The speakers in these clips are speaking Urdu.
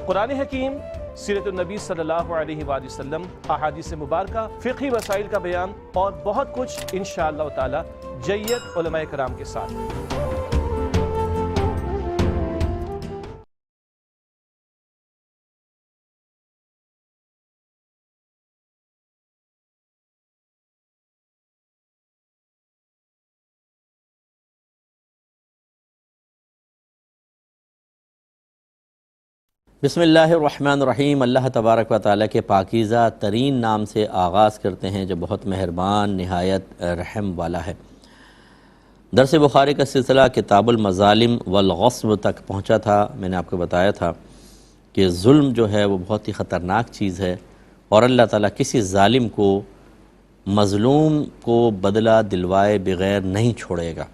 قرآن حکیم، سیرت النبی صلی اللہ علیہ وآلہ وسلم، احادیث مبارکہ، فقہی مسائل کا بیان اور بہت کچھ انشاءاللہ تعالی جید علماء کرام کے ساتھ۔ بسم اللہ الرحمن الرحیم۔ اللہ تبارک و تعالیٰ کے پاکیزہ ترین نام سے آغاز کرتے ہیں جو بہت مہربان نہایت رحم والا ہے۔ درس بخاری کا سلسلہ کتاب المظالم والغصب تک پہنچا تھا۔ میں نے آپ کو بتایا تھا کہ ظلم جو ہے وہ بہت ہی خطرناک چیز ہے، اور اللہ تعالیٰ کسی ظالم کو، مظلوم کو بدلہ دلوائے بغیر نہیں چھوڑے گا۔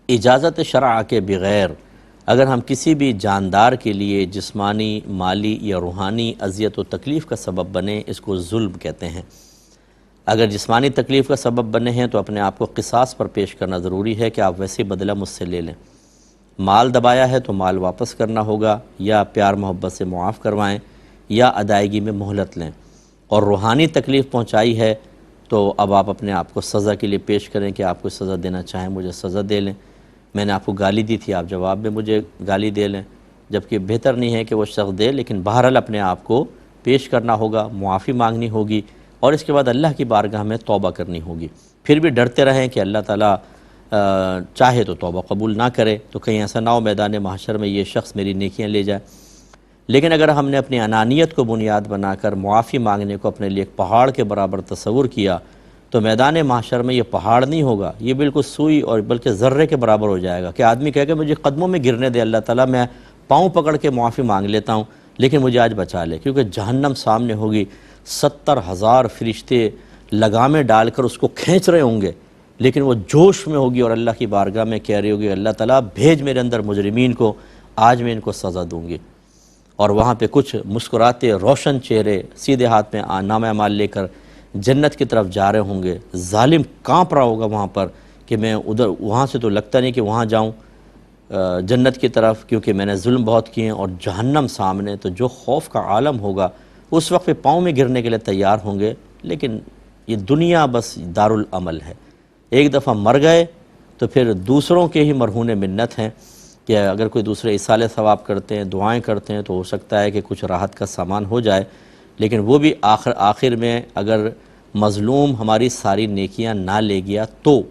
اجازت شرع کے بغیر اگر ہم کسی بھی جاندار کے لیے جسمانی، مالی یا روحانی اذیت و تکلیف کا سبب بنے، اس کو ظلم کہتے ہیں۔ اگر جسمانی تکلیف کا سبب بنے ہیں تو اپنے آپ کو قصاص پر پیش کرنا ضروری ہے کہ آپ ویسے بدلہ مجھ سے لے لیں۔ مال دبایا ہے تو مال واپس کرنا ہوگا، یا پیار محبت سے معاف کروائیں، یا ادائیگی میں مہلت لیں۔ اور روحانی تکلیف پہنچائی ہے تو اب آپ اپنے آپ کو سزا کے لیے پیش کریں کہ آپ کو سزا دینا چاہیں، مجھے سزا دے لیں۔ میں نے آپ کو گالی دی تھی، آپ جواب میں مجھے گالی دے لیں، جبکہ بہتر نہیں ہے کہ وہ شخص دے، لیکن بہرحال اپنے آپ کو پیش کرنا ہوگا، معافی مانگنی ہوگی، اور اس کے بعد اللہ کی بارگاہ میں توبہ کرنی ہوگی۔ پھر بھی ڈرتے رہیں کہ اللہ تعالیٰ چاہے تو توبہ قبول نہ کرے، تو کہیں ایسا نہ ہو میدان محشر میں یہ شخص میری نیکیاں لے جائے۔ لیکن اگر ہم نے اپنی انانیت کو بنیاد بنا کر معافی مانگنے کو اپنے لیے ایک پہاڑ کے برابر تصور کیا، تو میدان محشر میں یہ پہاڑ نہیں ہوگا، یہ بالکل سوئی اور بلکہ ذرے کے برابر ہو جائے گا کہ آدمی کہے کہ مجھے قدموں میں گرنے دے اللہ تعالیٰ، میں پاؤں پکڑ کے معافی مانگ لیتا ہوں لیکن مجھے آج بچا لے، کیونکہ جہنم سامنے ہوگی، 70,000 فرشتے لگامیں ڈال کر اس کو کھینچ رہے ہوں گے، لیکن وہ جوش میں ہوگی اور اللہ کی بارگاہ میں کہہ رہی ہوگی، اللہ تعالیٰ بھیج میرے اندر مجرمین کو، آج میں ان کو سزا دوں گی۔ اور وہاں پہ کچھ مسکراتے روشن چہرے سیدھے ہاتھ میں نامہ اعمال لے کر جنت کی طرف جا رہے ہوں گے۔ ظالم کانپ رہا ہوگا وہاں پر کہ میں ادھر، وہاں سے تو لگتا نہیں کہ وہاں جاؤں جنت کی طرف، کیونکہ میں نے ظلم بہت کیے ہیں، اور جہنم سامنے، تو جو خوف کا عالم ہوگا اس وقت پہ پاؤں میں گرنے کے لیے تیار ہوں گے۔ لیکن یہ دنیا بس دارالعمل ہے، ایک دفعہ مر گئے تو پھر دوسروں کے ہی مرہون منت ہیں کہ اگر کوئی دوسرے اصالِ ثواب کرتے ہیں، دعائیں کرتے ہیں، تو ہو سکتا ہے کہ کچھ راحت کا سامان ہو جائے، لیکن وہ بھی آخر میں اگر مظلوم ہماری ساری نیکیاں نہ لے گیا تو۔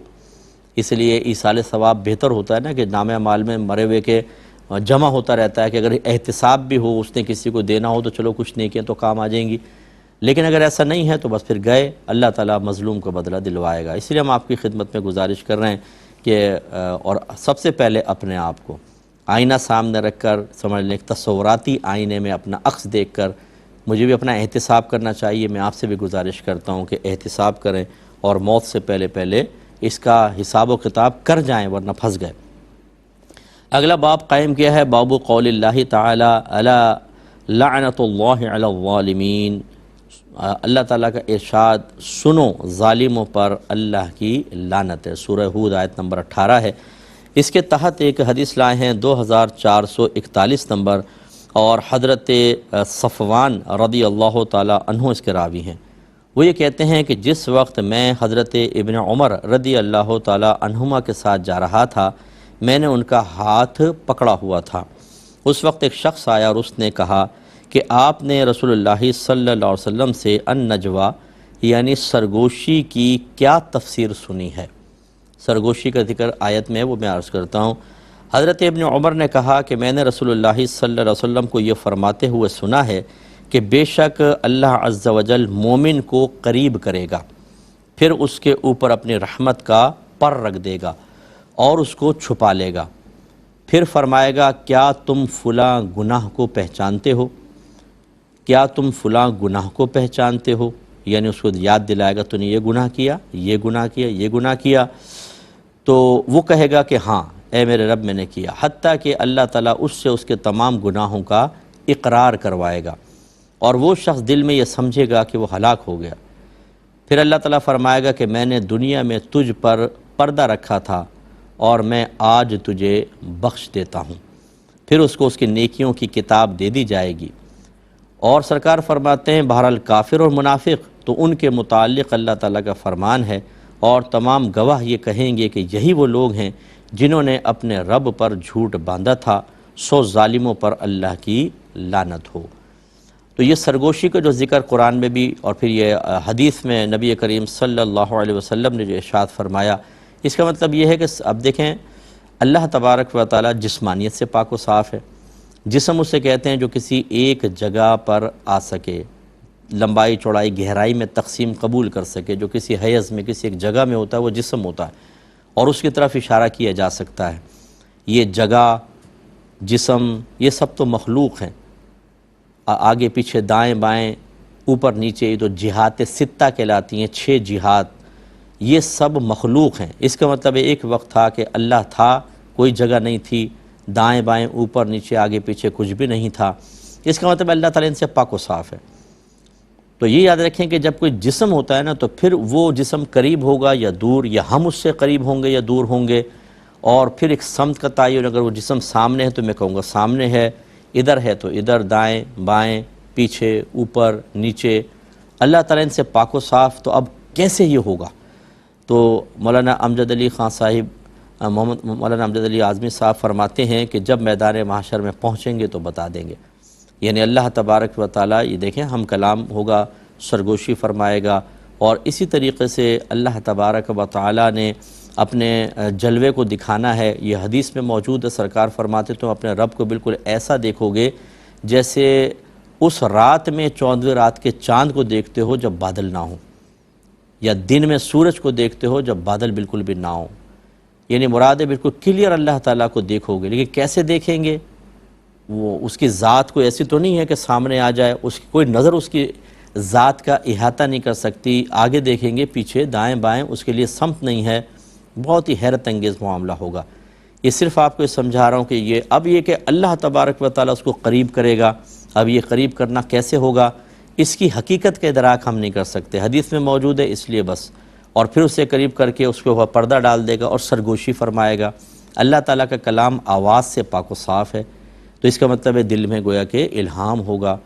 اس لیے ایصال ثواب بہتر ہوتا ہے نا کہ نامہ اعمال میں مرے ہوئے کے جمع ہوتا رہتا ہے کہ اگر احتساب بھی ہو، اس نے کسی کو دینا ہو تو چلو کچھ نیکیاں تو کام آ جائیں گی، لیکن اگر ایسا نہیں ہے تو بس پھر گئے، اللہ تعالیٰ مظلوم کو بدلہ دلوائے گا۔ اس لیے ہم آپ کی خدمت میں گزارش کر رہے ہیں کہ اور سب سے پہلے اپنے آپ کو آئینہ سامنے رکھ کر سمجھ لیں، تصوراتی آئینے میں اپنا عکس دیکھ کر مجھے بھی اپنا احتساب کرنا چاہیے۔ میں آپ سے بھی گزارش کرتا ہوں کہ احتساب کریں اور موت سے پہلے اس کا حساب و کتاب کر جائیں، ورنہ پھنس گئے۔ اگلا باب قائم کیا ہے، باب قول اللہ تعالی الا لعنت اللہ علی الظالمین۔ اللہ تعالیٰ کا ارشاد، سنو ظالموں پر اللہ کی لعنت ہے۔ سورہ ہود آیت نمبر 18 ہے۔ اس کے تحت ایک حدیث لائے ہیں 2441 نمبر، اور حضرت صفوان رضی اللہ تعالیٰ عنہ اس کے راوی ہیں۔ وہ یہ کہتے ہیں کہ جس وقت میں حضرت ابن عمر رضی اللہ تعالیٰ عنہما کے ساتھ جا رہا تھا، میں نے ان کا ہاتھ پکڑا ہوا تھا۔ اس وقت ایک شخص آیا اور اس نے کہا کہ آپ نے رسول اللہ صلی اللہ علیہ وسلم سے النجوہ یعنی سرگوشی کی کیا تفسیر سنی ہے؟ سرگوشی کا ذکر آیت میں وہ میں عرض کرتا ہوں۔ حضرت ابن عمر نے کہا کہ میں نے رسول اللہ صلی اللہ علیہ وسلم کو یہ فرماتے ہوئے سنا ہے کہ بے شک اللہ عز و جل مومن کو قریب کرے گا، پھر اس کے اوپر اپنی رحمت کا پر رکھ دے گا اور اس کو چھپا لے گا، پھر فرمائے گا کیا تم فلاں گناہ کو پہچانتے ہو؟ کیا تم فلاں گناہ کو پہچانتے ہو؟ یعنی اس کو یاد دلائے گا تو نے یہ گناہ کیا، یہ گناہ کیا، یہ گناہ کیا، تو وہ کہے گا کہ ہاں اے میرے رب میں نے کیا، حتیٰ کہ اللہ تعالیٰ اس سے اس کے تمام گناہوں کا اقرار کروائے گا، اور وہ شخص دل میں یہ سمجھے گا کہ وہ ہلاک ہو گیا۔ پھر اللہ تعالیٰ فرمائے گا کہ میں نے دنیا میں تجھ پر پردہ رکھا تھا اور میں آج تجھے بخش دیتا ہوں۔ پھر اس کو اس کی نیکیوں کی کتاب دے دی جائے گی۔ اور سرکار فرماتے ہیں بہرحال کافر اور منافق تو ان کے متعلق اللہ تعالیٰ کا فرمان ہے، اور تمام گواہ یہ کہیں گے کہ یہی وہ لوگ ہیں جنہوں نے اپنے رب پر جھوٹ باندھا تھا، سو ظالموں پر اللہ کی لعنت ہو۔ تو یہ سرگوشی کا جو ذکر قرآن میں بھی اور پھر یہ حدیث میں نبی کریم صلی اللہ علیہ وسلم نے جو ارشاد فرمایا، اس کا مطلب یہ ہے کہ اب دیکھیں اللہ تبارک و تعالیٰ جسمانیت سے پاک و صاف ہے۔ جسم اسے کہتے ہیں جو کسی ایک جگہ پر آ سکے، لمبائی چوڑائی گہرائی میں تقسیم قبول کر سکے، جو کسی حیز میں کسی ایک جگہ میں ہوتا ہے وہ جسم ہوتا ہے، اور اس کی طرف اشارہ کیا جا سکتا ہے۔ یہ جگہ، جسم، یہ سب تو مخلوق ہیں، آگے پیچھے دائیں بائیں اوپر نیچے، یہ تو جہات ستہ کہلاتی ہیں، 6 جہات، یہ سب مخلوق ہیں۔ اس کا مطلب ایک وقت تھا کہ اللہ تھا، کوئی جگہ نہیں تھی، دائیں بائیں اوپر نیچے آگے پیچھے کچھ بھی نہیں تھا، اس کا مطلب اللہ تعالیٰ ان سے پاک و صاف ہے۔ تو یہ یاد رکھیں کہ جب کوئی جسم ہوتا ہے نا تو پھر وہ جسم قریب ہوگا یا دور، یا ہم اس سے قریب ہوں گے یا دور ہوں گے، اور پھر ایک سمت کا تعین، اگر وہ جسم سامنے ہے تو میں کہوں گا سامنے ہے، ادھر ہے تو ادھر، دائیں بائیں پیچھے اوپر نیچے، اللہ تعالیٰ ان سے پاک و صاف۔ تو اب کیسے یہ ہوگا؟ تو مولانا امجد علی خان صاحب، مولانا امجد علی اعظمی صاحب فرماتے ہیں کہ جب میدان محشر میں پہنچیں گے تو بتا دیں گے، یعنی اللہ تبارک و تعالیٰ، یہ دیکھیں ہم کلام ہوگا، سرگوشی فرمائے گا، اور اسی طریقے سے اللہ تبارک و تعالیٰ نے اپنے جلوے کو دکھانا ہے۔ یہ حدیث میں موجود ہے، سرکار فرماتے تو اپنے رب کو بالکل ایسا دیکھو گے جیسے اس رات میں 14ویں رات کے چاند کو دیکھتے ہو جب بادل نہ ہوں، یا دن میں سورج کو دیکھتے ہو جب بادل بالکل بھی نہ ہوں، یعنی مراد ہے بالکل کلیئر اللہ تعالیٰ کو دیکھو گے۔ لیکن کیسے دیکھیں گے؟ وہ اس کی ذات کوئی ایسی تو نہیں ہے کہ سامنے آ جائے، اس کی کوئی نظر اس کی ذات کا احاطہ نہیں کر سکتی، آگے دیکھیں گے پیچھے دائیں بائیں، اس کے لیے سمت نہیں ہے، بہت ہی حیرت انگیز معاملہ ہوگا۔ یہ صرف آپ کو سمجھا رہا ہوں کہ یہ کہ اللہ تبارک و تعالیٰ اس کو قریب کرے گا، اب یہ قریب کرنا کیسے ہوگا، اس کی حقیقت کا ادراک ہم نہیں کر سکتے، حدیث میں موجود ہے اس لیے بس، اور پھر اسے قریب کر کے اس کو پردہ ڈال دے گا اور سرگوشی فرمائے گا۔ اللہ تعالیٰ کا کلام آواز سے پاک و صاف ہے، تو اس کا مطلب ہے دل میں گویا کہ الہام ہوگا،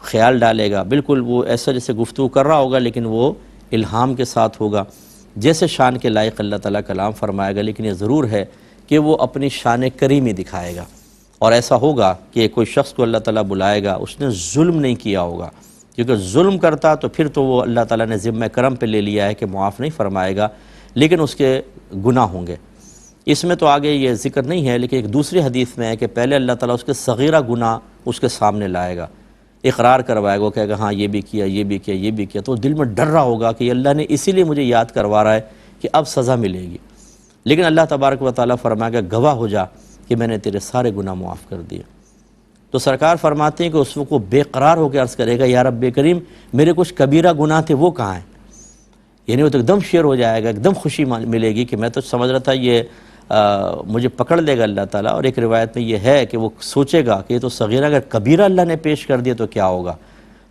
خیال ڈالے گا، بالکل وہ ایسا جیسے گفتگو کر رہا ہوگا لیکن وہ الہام کے ساتھ ہوگا، جیسے شان کے لائق اللہ تعالیٰ کلام فرمائے گا۔ لیکن یہ ضرور ہے کہ وہ اپنی شان کریمی دکھائے گا، اور ایسا ہوگا کہ کوئی شخص کو اللہ تعالیٰ بلائے گا، اس نے ظلم نہیں کیا ہوگا، کیونکہ ظلم کرتا تو پھر تو وہ اللہ تعالیٰ نے ذمہ کرم پہ لے لیا ہے کہ معاف نہیں فرمائے گا، لیکن اس کے گناہ ہوں گے۔ اس میں تو آگے یہ ذکر نہیں ہے، لیکن ایک دوسری حدیث میں ہے کہ پہلے اللہ تعالیٰ اس کے صغیرہ گناہ اس کے سامنے لائے گا، اقرار کروائے گا، کہے گا ہاں یہ بھی کیا، یہ بھی کیا، یہ بھی کیا، تو دل میں ڈر رہا ہوگا کہ اللہ نے اسی لیے مجھے یاد کروا رہا ہے کہ اب سزا ملے گی، لیکن اللہ تبارک و تعالیٰ فرمائے گا گواہ ہو جا کہ میں نے تیرے سارے گناہ معاف کر دیے۔ تو سرکار فرماتے ہیں کہ اس وقت وہ بے قرار ہو کے عرض کرے گا یا رب کریم میرے کچھ کبیرہ گناہ تھے وہ کہاں ہیں؟ یعنی وہ تو ایک دم شیر ہو جائے گا، ایک دم خوشی ملے گی کہ میں تو سمجھ رہا تھا یہ مجھے پکڑ لے گا اللہ تعالیٰ، اور ایک روایت میں یہ ہے کہ وہ سوچے گا کہ یہ تو صغیرہ اگر کبیرہ اللہ نے پیش کر دیا تو کیا ہوگا،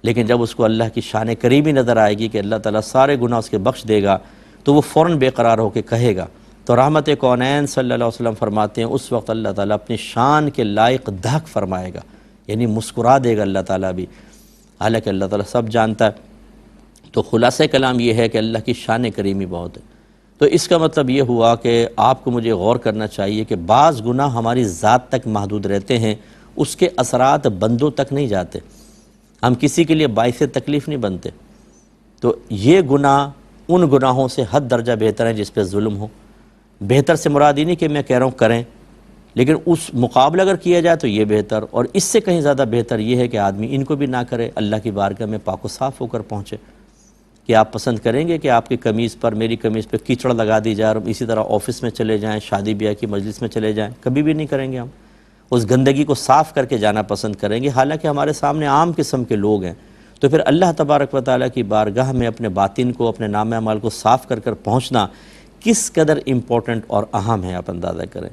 لیکن جب اس کو اللہ کی شان کریمی نظر آئے گی کہ اللہ تعالیٰ سارے گناہ اس کے بخش دے گا تو وہ فوراً بے قرار ہو کے کہے گا۔ تو رحمت کونین صلی اللہ علیہ وسلم فرماتے ہیں اس وقت اللہ تعالیٰ اپنی شان کے لائق دھک فرمائے گا، یعنی مسکرا دے گا اللہ تعالیٰ بھی، حالانکہ اللہ تعالیٰ سب جانتا ہے۔ تو خلاصہ کلام یہ ہے کہ اللہ کی شان کریمی بہت ہے۔ تو اس کا مطلب یہ ہوا کہ آپ کو مجھے غور کرنا چاہیے کہ بعض گناہ ہماری ذات تک محدود رہتے ہیں، اس کے اثرات بندوں تک نہیں جاتے، ہم کسی کے لیے باعث تکلیف نہیں بنتے۔ تو یہ گناہ ان گناہوں سے حد درجہ بہتر ہیں جس پہ ظلم ہو۔ بہتر سے مراد ہی نہیں کہ میں کہہ رہا ہوں کریں، لیکن اس مقابلہ اگر کیا جائے تو یہ بہتر، اور اس سے کہیں زیادہ بہتر یہ ہے کہ آدمی ان کو بھی نہ کرے، اللہ کی بارگاہ میں پاک و صاف ہو کر پہنچے۔ کہ آپ پسند کریں گے کہ آپ کی قمیض پر، میری قمیض پہ کیچڑ لگا دی جائے اور اسی طرح آفس میں چلے جائیں، شادی بیاہ کی مجلس میں چلے جائیں؟ کبھی بھی نہیں کریں گے ہم، اس گندگی کو صاف کر کے جانا پسند کریں گے، حالانکہ ہمارے سامنے عام قسم کے لوگ ہیں۔ تو پھر اللہ تبارک و تعالیٰ کی بارگاہ میں اپنے باطن کو، اپنے نام اعمال کو صاف کر کر پہنچنا کس قدر امپورٹنٹ اور اہم ہے، آپ اندازہ کریں۔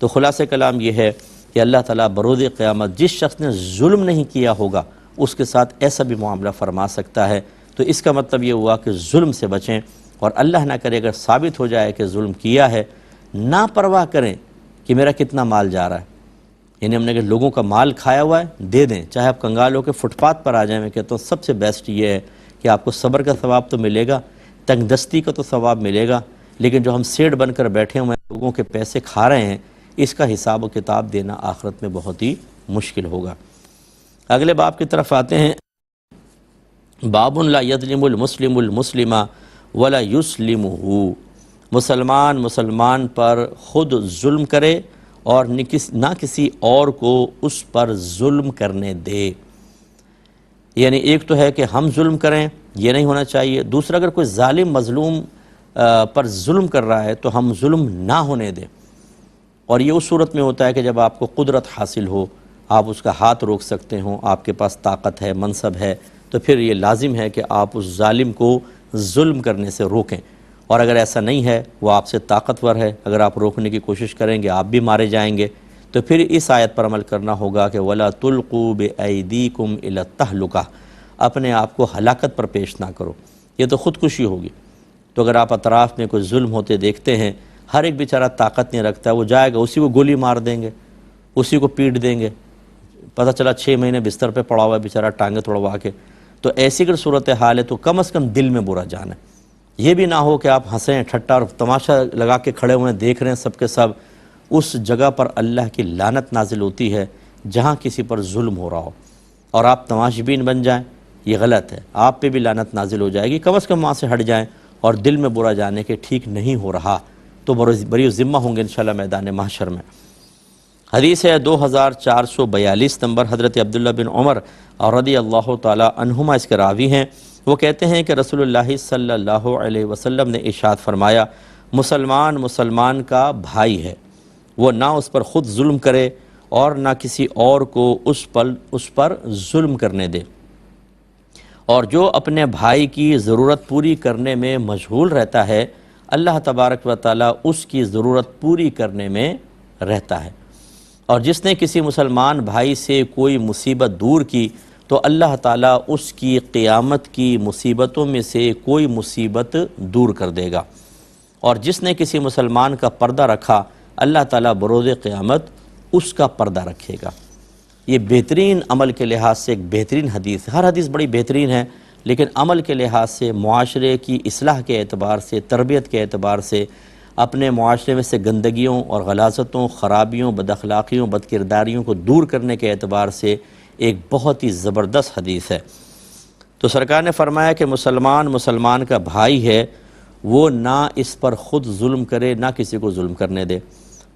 تو خلاصہ کلام یہ ہے کہ اللہ تعالیٰ بروز قیامت جس شخص نے ظلم نہیں کیا ہوگا اس کے ساتھ ایسا بھی معاملہ فرما سکتا ہے۔ تو اس کا مطلب یہ ہوا کہ ظلم سے بچیں، اور اللہ نہ کرے اگر ثابت ہو جائے کہ ظلم کیا ہے، نا پرواہ کریں کہ میرا کتنا مال جا رہا ہے، یعنی ہم نے کہ لوگوں کا مال کھایا ہوا ہے دے دیں، چاہے آپ کنگال ہو کے فٹ پاتھ پر آ جائیں. میں کہتا ہوں سب سے بیسٹ یہ ہے کہ آپ کو صبر کا ثواب تو ملے گا، تنگ دستی کا تو ثواب ملے گا، لیکن جو ہم سیٹ بن کر بیٹھے ہوئے ہیں لوگوں کے پیسے کھا رہے ہیں، اس کا حساب و کتاب دینا آخرت میں بہت ہی مشکل ہوگا. اگلے باب کی طرف آتے ہیں. باب لا یظلم المسلم المسلم ولا یسلمہ، مسلمان پر خود ظلم کرے اور نہ کسی اور کو اس پر ظلم کرنے دے. یعنی ایک تو ہے کہ ہم ظلم کریں، یہ نہیں ہونا چاہیے. دوسرا، اگر کوئی ظالم مظلوم پر ظلم کر رہا ہے تو ہم ظلم نہ ہونے دیں. اور یہ اس صورت میں ہوتا ہے کہ جب آپ کو قدرت حاصل ہو، آپ اس کا ہاتھ روک سکتے ہوں، آپ کے پاس طاقت ہے، منصب ہے، تو پھر یہ لازم ہے کہ آپ اس ظالم کو ظلم کرنے سے روکیں. اور اگر ایسا نہیں ہے، وہ آپ سے طاقتور ہے، اگر آپ روکنے کی کوشش کریں گے آپ بھی مارے جائیں گے، تو پھر اس آیت پر عمل کرنا ہوگا کہ وَلَا تُلْقُوا بِأَيْدِيكُمْ إِلَى التَّهْلُكَةِ، اپنے آپ کو ہلاکت پر پیش نہ کرو، یہ تو خودکشی ہوگی. تو اگر آپ اطراف میں کوئی ظلم ہوتے دیکھتے ہیں، ہر ایک بیچارہ طاقت نہیں رکھتا ہے، وہ جائے گا اسی کو گولی مار دیں گے، اسی کو پیٹ دیں گے، پتہ چلا 6 مہینے بستر پہ پڑا ہوا ہے بیچارہ ٹانگیں توڑوا کے. تو ایسی اگر صورتحال ہے تو کم از کم دل میں برا جان ہے. یہ بھی نہ ہو کہ آپ ہنسیں ٹھٹا اور تماشا لگا کے کھڑے ہوئے ہیں، دیکھ رہے ہیں سب کے سب. اس جگہ پر اللہ کی لعنت نازل ہوتی ہے جہاں کسی پر ظلم ہو رہا ہو، اور آپ تماش بین بن جائیں، یہ غلط ہے. آپ پہ بھی لعنت نازل ہو جائے گی. کم از کم وہاں سے ہٹ جائیں اور دل میں برا جانے کے ٹھیک نہیں ہو رہا تو بری ذمہ ہوں گے انشاءاللہ میدان محشر میں. حدیث ہے 2442 نمبر، حضرت عبداللہ بن عمر اور رضی اللہ تعالی عنہما اس کے راوی ہیں. وہ کہتے ہیں کہ رسول اللہ صلی اللہ علیہ وسلم نے ارشاد فرمایا، مسلمان کا بھائی ہے، وہ نہ اس پر خود ظلم کرے اور نہ کسی اور کو اس پر ظلم کرنے دے. اور جو اپنے بھائی کی ضرورت پوری کرنے میں مشغول رہتا ہے، اللہ تبارک و تعالی اس کی ضرورت پوری کرنے میں رہتا ہے. اور جس نے کسی مسلمان بھائی سے کوئی مصیبت دور کی تو اللہ تعالیٰ اس کی قیامت کی مصیبتوں میں سے کوئی مصیبت دور کر دے گا. اور جس نے کسی مسلمان کا پردہ رکھا، اللہ تعالیٰ بروز قیامت اس کا پردہ رکھے گا. یہ بہترین عمل کے لحاظ سے ایک بہترین حدیث ہے. ہر حدیث بڑی بہترین ہے، لیکن عمل کے لحاظ سے، معاشرے کی اصلاح کے اعتبار سے، تربیت کے اعتبار سے، اپنے معاشرے میں سے گندگیوں اور غلاظتوں، خرابیوں، بد اخلاقیوں، بد کرداریوں کو دور کرنے کے اعتبار سے ایک بہت ہی زبردست حدیث ہے. تو سرکار نے فرمایا کہ مسلمان کا بھائی ہے، وہ نہ اس پر خود ظلم کرے نہ کسی کو ظلم کرنے دے.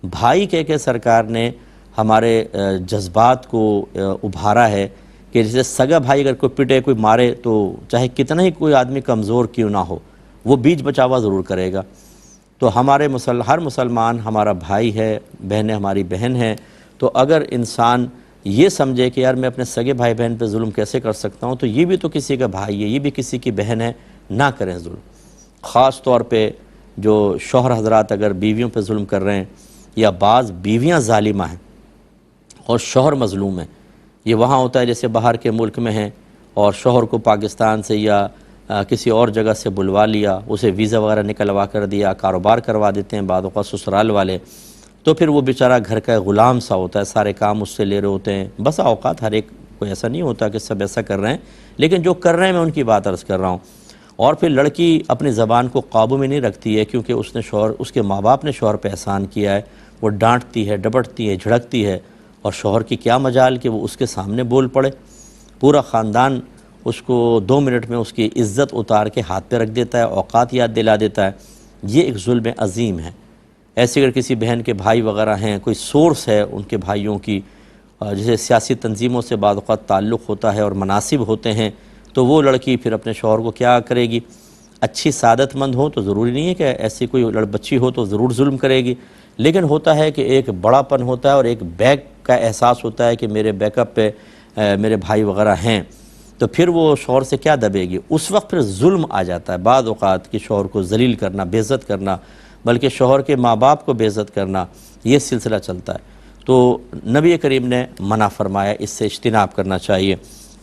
بھائی کہہ کے سرکار نے ہمارے جذبات کو ابھارا ہے کہ جیسے سگا بھائی اگر کوئی پٹے کوئی مارے تو چاہے کتنا ہی کوئی آدمی کمزور کیوں نہ ہو، وہ بیچ بچاوا ضرور کرے گا. تو ہر مسلمان ہمارا بھائی ہے، بہنیں ہماری بہن ہیں. تو اگر انسان یہ سمجھے کہ یار میں اپنے سگے بھائی بہن پہ ظلم کیسے کر سکتا ہوں، تو یہ بھی تو کسی کا بھائی ہے، یہ بھی کسی کی بہن ہے، نہ کریں ظلم. خاص طور پہ جو شوہر حضرات اگر بیویوں پہ ظلم کر رہے ہیں، یا بعض بیویاں ظالمہ ہیں اور شوہر مظلوم ہیں. یہ وہاں ہوتا ہے جیسے باہر کے ملک میں ہیں اور شوہر کو پاکستان سے یا کسی اور جگہ سے بلوا لیا، اسے ویزا وغیرہ نکلوا کر دیا، کاروبار کروا دیتے ہیں بعض اوقات سسرال والے. تو پھر وہ بیچارہ گھر کا غلام سا ہوتا ہے، سارے کام اس سے لے رہے ہوتے ہیں. بس اوقات ہر ایک کوئی ایسا نہیں ہوتا کہ سب ایسا کر رہے ہیں، لیکن جو کر رہے ہیں میں ان کی بات عرض کر رہا ہوں. اور پھر لڑکی اپنی زبان کو قابو میں نہیں رکھتی ہے، کیونکہ اس کے ماں باپ نے شوہر پہ احسان کیا ہے. وہ ڈانٹتی ہے، ڈپٹتی ہے، جھڑکتی ہے، اور شوہر کی کیا مجال کہ وہ اس کے سامنے بول پڑے. پورا خاندان اس کو 2 منٹ میں اس کی عزت اتار کے ہاتھ پہ رکھ دیتا ہے، اوقات یاد دلا دیتا ہے. یہ ایک ظلم عظیم ہے. ایسے اگر کسی بہن کے بھائی وغیرہ ہیں، کوئی سورس ہے ان کے بھائیوں کی، جیسے سیاسی تنظیموں سے بعض اوقات تعلق ہوتا ہے اور مناصب ہوتے ہیں، تو وہ لڑکی پھر اپنے شوہر کو کیا کرے گی؟ اچھی سعادت مند ہو تو ضروری نہیں ہے کہ ایسی کوئی بچی ہو تو ضرور ظلم کرے گی، لیکن ہوتا ہے کہ ایک بڑا پن ہوتا ہے اور ایک بیک کا احساس ہوتا ہے کہ میرے بیک اپ پہ میرے بھائی وغیرہ ہیں، تو پھر وہ شوہر سے کیا دبے گی؟ اس وقت پھر ظلم آ جاتا ہے. بعض اوقات کہ شوہر کو ذلیل کرنا، بے عزت کرنا، بلکہ شوہر کے ماں باپ کو بے عزت کرنا، یہ سلسلہ چلتا ہے. تو نبی کریم نے منع فرمایا، اس سے اجتناب کرنا چاہیے.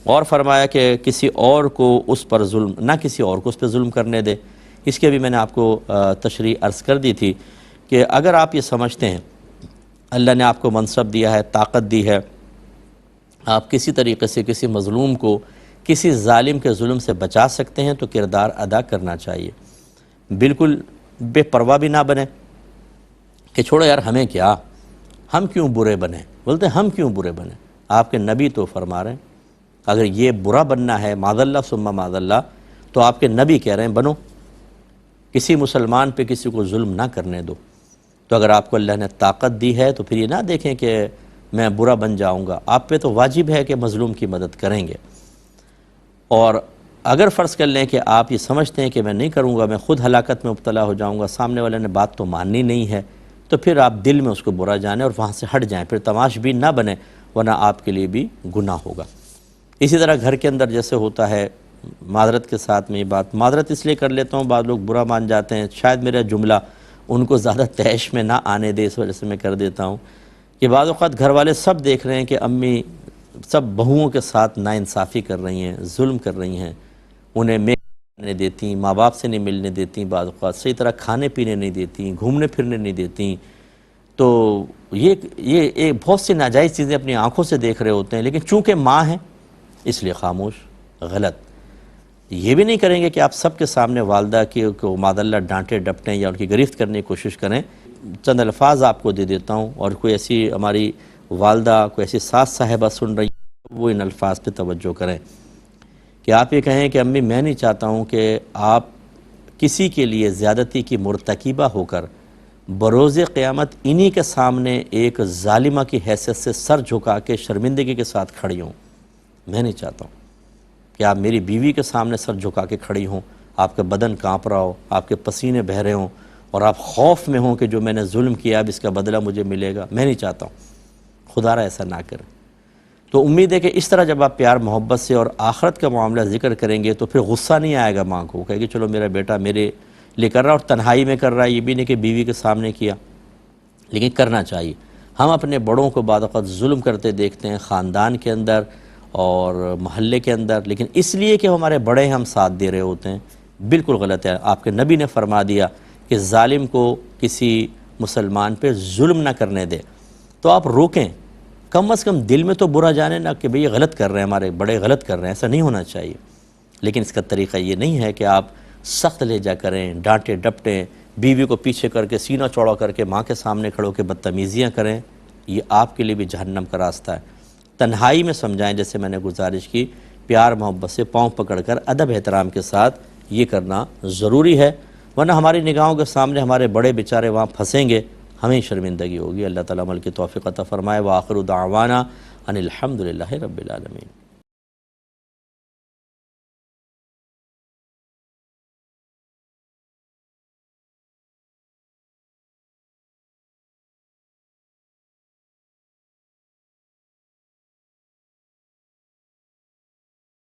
اور فرمایا کہ کسی اور کو اس پر ظلم نہ کسی اور کو اس پہ ظلم کرنے دے. اس کے بھی میں نے آپ کو تشریح عرض کر دی تھی کہ اگر آپ یہ سمجھتے ہیں اللہ نے آپ کو منصب دیا ہے، طاقت دی ہے، آپ کسی طریقے سے کسی مظلوم کو کسی ظالم کے ظلم سے بچا سکتے ہیں تو کردار ادا کرنا چاہیے۔ بالکل بے پرواہ بھی نہ بنے کہ چھوڑو یار ہمیں کیا، ہم کیوں برے بنیں، بولتے ہیں ہم کیوں برے بنیں۔ آپ کے نبی تو فرما رہے ہیں اگر یہ برا بننا ہے معاذ اللہ ثم معاذ اللہ تو آپ کے نبی کہہ رہے ہیں بنو، کسی مسلمان پہ کسی کو ظلم نہ کرنے دو۔ تو اگر آپ کو اللہ نے طاقت دی ہے تو پھر یہ نہ دیکھیں کہ میں برا بن جاؤں گا، آپ پہ تو واجب ہے کہ مظلوم کی مدد کریں گے۔ اور اگر فرض کر لیں کہ آپ یہ سمجھتے ہیں کہ میں نہیں کروں گا، میں خود ہلاکت میں مبتلا ہو جاؤں گا، سامنے والے نے بات تو ماننی نہیں ہے، تو پھر آپ دل میں اس کو برا جانیں اور وہاں سے ہٹ جائیں، پھر تماش بھی نہ بنے، ورنہ آپ کے لیے بھی گناہ ہوگا۔ اسی طرح گھر کے اندر جیسے ہوتا ہے، معذرت کے ساتھ میں یہ بات معذرت اس لیے کر لیتا ہوں، بعض لوگ برا مان جاتے ہیں، شاید میرا جملہ ان کو زیادہ تیش میں نہ آنے دے، اس وجہ سے میں کر دیتا ہوں کہ بعض اوقات گھر والے سب دیکھ رہے ہیں کہ امی سب بہوؤں کے ساتھ ناانصافی کر رہی ہیں، ظلم کر رہی ہیں، انہیں ملنے دیتی، ماں باپ سے نہیں ملنے دیتی، بعض اوقات صحیح طرح کھانے پینے نہیں دیتی، گھومنے پھرنے نہیں دیتی، تو یہ بہت سی ناجائز چیزیں اپنی آنکھوں سے دیکھ رہے ہوتے ہیں، لیکن چونکہ ماں ہیں اس لیے خاموش، غلط۔ یہ بھی نہیں کریں گے کہ آپ سب کے سامنے والدہ کو معاذ اللہ ڈانٹے ڈپٹیں یا ان کی گرفت کرنے کی کوشش کریں۔ چند الفاظ آپ کو دے دیتا ہوں، اور کوئی ایسی ہماری والدہ، کوئی ایسی ساس صاحبہ سن رہی ہیں وہ ان الفاظ پہ توجہ کریں کہ آپ یہ کہیں کہ امی میں نہیں چاہتا ہوں کہ آپ کسی کے لیے زیادتی کی مرتکبہ ہو کر بروز قیامت انہی کے سامنے ایک ظالمہ کی حیثیت سے سر جھکا کے شرمندگی کے ساتھ کھڑی ہوں۔ میں نہیں چاہتا ہوں کہ آپ میری بیوی کے سامنے سر جھکا کے کھڑی ہوں، آپ کا بدن کانپ رہا ہو، آپ کے پسینے بہہ رہے ہوں اور آپ خوف میں ہوں کہ جو میں نے ظلم کیا اب اس کا بدلہ مجھے ملے گا۔ میں نہیں چاہتا ہوں، خدا را ایسا نہ کرے۔ تو امید ہے کہ اس طرح جب آپ پیار محبت سے اور آخرت کا معاملہ ذکر کریں گے تو پھر غصہ نہیں آئے گا ماں کو، کہے گی چلو میرا بیٹا میرے لیے کر رہا اور تنہائی میں کر رہا ہے، یہ بھی نہیں کہ بیوی کے سامنے کیا، لیکن کرنا چاہیے۔ ہم اپنے بڑوں کو بعض اوقات ظلم کرتے دیکھتے ہیں خاندان کے اندر اور محلے کے اندر، لیکن اس لیے کہ ہمارے بڑے ہم ساتھ دے رہے ہوتے ہیں، بالکل غلط ہے۔ آپ کے نبی نے فرما دیا کہ ظالم کو کسی مسلمان پہ ظلم نہ کرنے دے، تو آپ روکیں، کم از کم دل میں تو برا جانے نہ کہ بھئی یہ غلط کر رہے ہیں، ہمارے بڑے غلط کر رہے ہیں، ایسا نہیں ہونا چاہیے۔ لیکن اس کا طریقہ یہ نہیں ہے کہ آپ سخت لہجہ کریں، ڈانٹیں ڈپٹیں، بیوی کو پیچھے کر کے سینہ چوڑا کر کے ماں کے سامنے کھڑو کے بدتمیزیاں کریں، یہ آپ کے لیے بھی جہنم کا راستہ ہے۔ تنہائی میں سمجھائیں، جیسے میں نے گزارش کی، پیار محبت سے پاؤں پکڑ کر ادب احترام کے ساتھ یہ کرنا ضروری ہے، ورنہ ہماری نگاہوں کے سامنے ہمارے بڑے بیچارے وہاں پھنسیں گے، ہمیں شرمندگی ہوگی۔ اللہ تعالیٰ عمل کی توفیق عطا فرمائے۔ وآخر دعوانا ان الحمد للہ رب العالمین۔